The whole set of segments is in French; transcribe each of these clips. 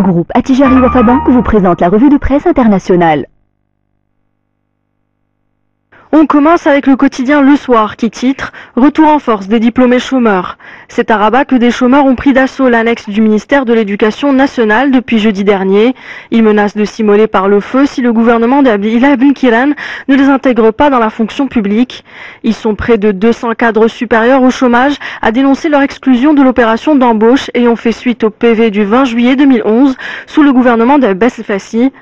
Le groupe Attijari Wafa Bank vous présente la revue de presse internationale. On commence avec le quotidien Le Soir qui titre « Retour en force des diplômés chômeurs ». C'est à Rabat que des chômeurs ont pris d'assaut l'annexe du ministère de l'Éducation nationale depuis jeudi dernier. Ils menacent de s'immoler par le feu si le gouvernement d'Abdillah Ben Kiran ne les intègre pas dans la fonction publique. Ils sont près de 200 cadres supérieurs au chômage à dénoncer leur exclusion de l'opération d'embauche ayant fait suite au PV du 20 juillet 2011 sous le gouvernement d'Abbas El-Fassi.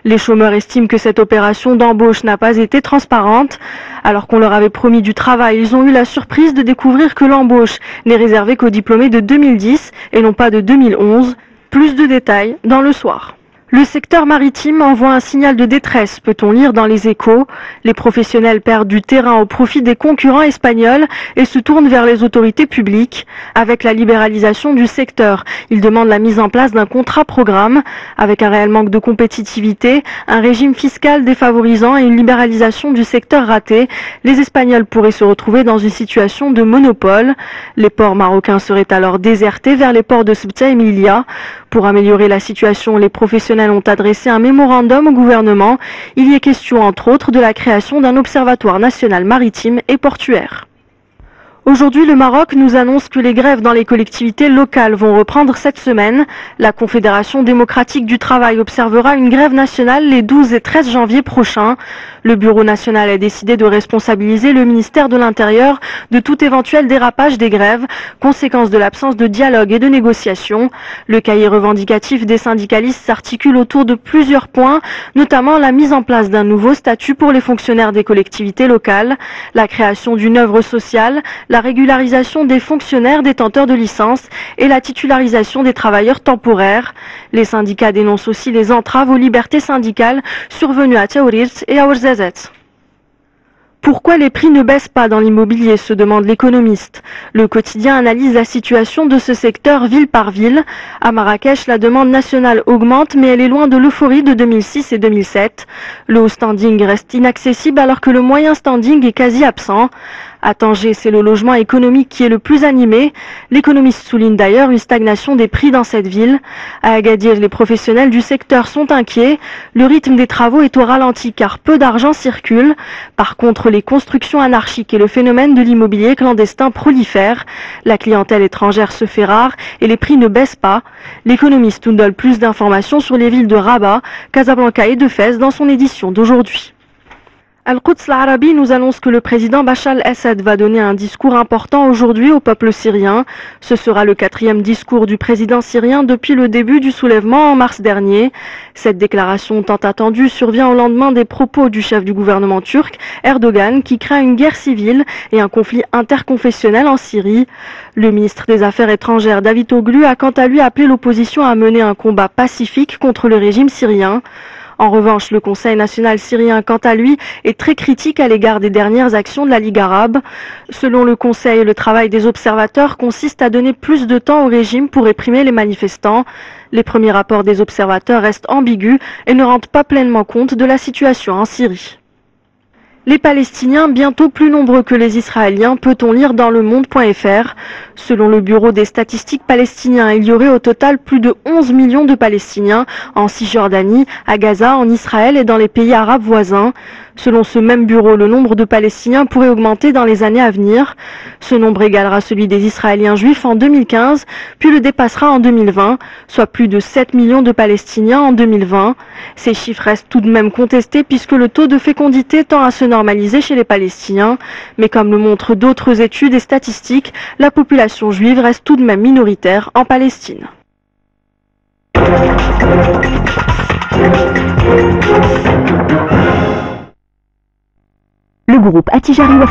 Les chômeurs estiment que cette opération d'embauche n'a pas été transparente. Alors qu'on leur avait promis du travail, ils ont eu la surprise de découvrir que l'embauche n'est réservée qu'aux diplômés de 2010 et non pas de 2011. Plus de détails dans Le Soir. Le secteur maritime envoie un signal de détresse, peut-on lire dans les Échos. Les professionnels perdent du terrain au profit des concurrents espagnols et se tournent vers les autorités publiques. Avec la libéralisation du secteur, ils demandent la mise en place d'un contrat-programme. Avec un réel manque de compétitivité, un régime fiscal défavorisant et une libéralisation du secteur ratée, les Espagnols pourraient se retrouver dans une situation de monopole. Les ports marocains seraient alors désertés vers les ports de Ceuta et Melilla. Pour améliorer la situation, les professionnels ont adressé un mémorandum au gouvernement. Il y est question entre autres de la création d'un observatoire national maritime et portuaire. Aujourd'hui, le Maroc nous annonce que les grèves dans les collectivités locales vont reprendre cette semaine. La Confédération démocratique du travail observera une grève nationale les 12 et 13 janvier prochains. Le Bureau national a décidé de responsabiliser le ministère de l'Intérieur de tout éventuel dérapage des grèves, conséquence de l'absence de dialogue et de négociation. Le cahier revendicatif des syndicalistes s'articule autour de plusieurs points, notamment la mise en place d'un nouveau statut pour les fonctionnaires des collectivités locales, la création d'une œuvre sociale, la régularisation des fonctionnaires détenteurs de licences et la titularisation des travailleurs temporaires. Les syndicats dénoncent aussi les entraves aux libertés syndicales survenues à Taourirt et à Ouarzazate. Pourquoi les prix ne baissent pas dans l'immobilier, se demande l'économiste. Le quotidien analyse la situation de ce secteur ville par ville. À Marrakech, la demande nationale augmente, mais elle est loin de l'euphorie de 2006 et 2007. Le haut standing reste inaccessible alors que le moyen standing est quasi absent. À Tanger, c'est le logement économique qui est le plus animé. L'économiste souligne d'ailleurs une stagnation des prix dans cette ville. À Agadir, les professionnels du secteur sont inquiets. Le rythme des travaux est au ralenti car peu d'argent circule. Par contre, les constructions anarchiques et le phénomène de l'immobilier clandestin prolifèrent. La clientèle étrangère se fait rare et les prix ne baissent pas. L'économiste nous donne plus d'informations sur les villes de Rabat, Casablanca et de Fès dans son édition d'aujourd'hui. Al-Quds al-Arabi nous annonce que le président Bachar el-Assad va donner un discours important aujourd'hui au peuple syrien. Ce sera le 4e discours du président syrien depuis le début du soulèvement en mars dernier. Cette déclaration tant attendue survient au lendemain des propos du chef du gouvernement turc, Erdogan, qui craint une guerre civile et un conflit interconfessionnel en Syrie. Le ministre des Affaires étrangères Davutoglu a quant à lui appelé l'opposition à mener un combat pacifique contre le régime syrien. En revanche, le Conseil national syrien, quant à lui, est très critique à l'égard des dernières actions de la Ligue arabe. Selon le Conseil, le travail des observateurs consiste à donner plus de temps au régime pour réprimer les manifestants. Les premiers rapports des observateurs restent ambigus et ne rendent pas pleinement compte de la situation en Syrie. Les Palestiniens, bientôt plus nombreux que les Israéliens, peut-on lire dans le monde.fr. Selon le bureau des statistiques palestiniens, il y aurait au total plus de 11 millions de Palestiniens en Cisjordanie, à Gaza, en Israël et dans les pays arabes voisins. Selon ce même bureau, le nombre de Palestiniens pourrait augmenter dans les années à venir. Ce nombre égalera celui des Israéliens juifs en 2015, puis le dépassera en 2020, soit plus de 7 millions de Palestiniens en 2020. Ces chiffres restent tout de même contestés puisque le taux de fécondité tend à se normaliser chez les Palestiniens. Mais comme le montrent d'autres études et statistiques, la population juive reste tout de même minoritaire en Palestine. Le groupe Attijari Wafa